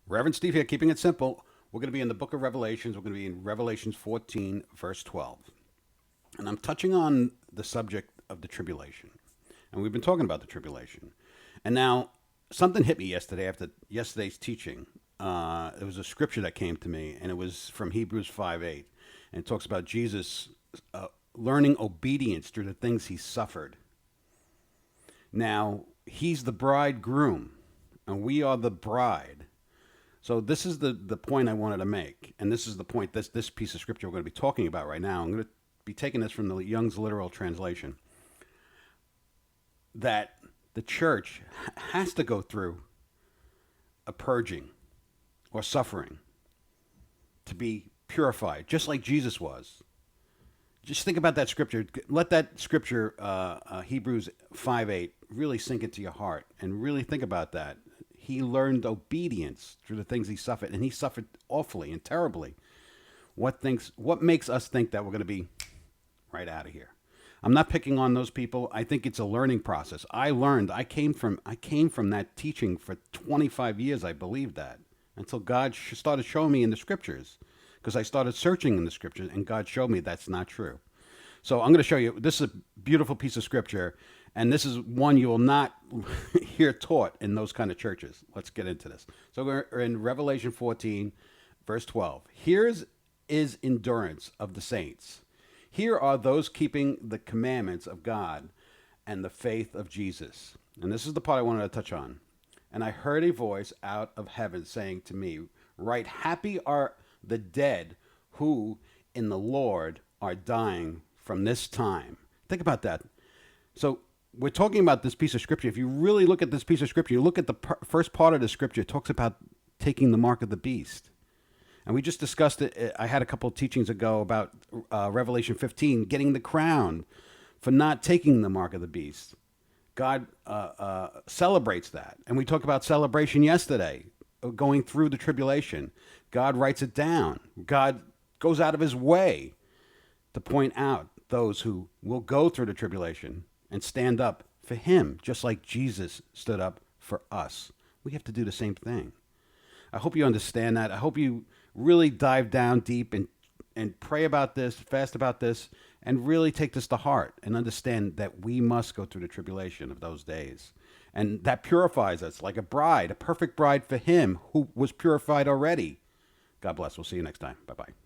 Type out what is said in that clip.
Reverend Steve here, keeping it simple. We're going to be in the book of Revelations. We're going to be in Revelations 14, verse 12. And I'm touching on the subject of the tribulation. And we've been talking about the tribulation. And now, something hit me yesterday after yesterday's teaching. There was a scripture that came to me, and it was from Hebrews 5:8. And it talks about Jesus learning obedience through the things he suffered. Now, he's the bridegroom, and we are the bride. So this is the point I wanted to make, and this is the point, this piece of scripture we're going to be talking about right now. I'm going to be taking this from the Young's literal translation, that the church has to go through a purging or suffering to be purified, just like Jesus was. Just think about that scripture. Let that scripture, Hebrews 5:8, really sink into your heart, and really think about that. He learned obedience through the things he suffered, and he suffered awfully and terribly. What makes us think that we're going to be right out of here? I'm not picking on those people. I think it's a learning process. I came from that teaching for 25 years. I believed that until God started showing me in the scriptures, because I started searching in the scriptures, and God showed me that's not true. So I'm going to show you. This is a beautiful piece of scripture, and this is one you will not hear taught in those kind of churches. Let's get into this. So we're in Revelation 14, verse 12. Here's is endurance of the saints. Here are those keeping the commandments of God and the faith of Jesus. And this is the part I wanted to touch on. And I heard a voice out of heaven saying to me, "Right, happy are the dead who in the Lord are dying from this time." Think about that. So we're talking about this piece of scripture. If you really look at this piece of scripture, you look at the first part of the scripture, it talks about taking the mark of the beast. And we just discussed it. I had a couple of teachings ago about Revelation 15, getting the crown for not taking the mark of the beast. God celebrates that. And we talked about celebration yesterday, going through the tribulation. God writes it down. God goes out of his way to point out those who will go through the tribulation and stand up for him, just like Jesus stood up for us. We have to do the same thing. I hope you understand that. I hope you really dive down deep and pray about this, fast about this, and really take this to heart and understand that we must go through the tribulation of those days. And that purifies us like a bride, a perfect bride for him who was purified already. God bless. We'll see you next time. Bye-bye.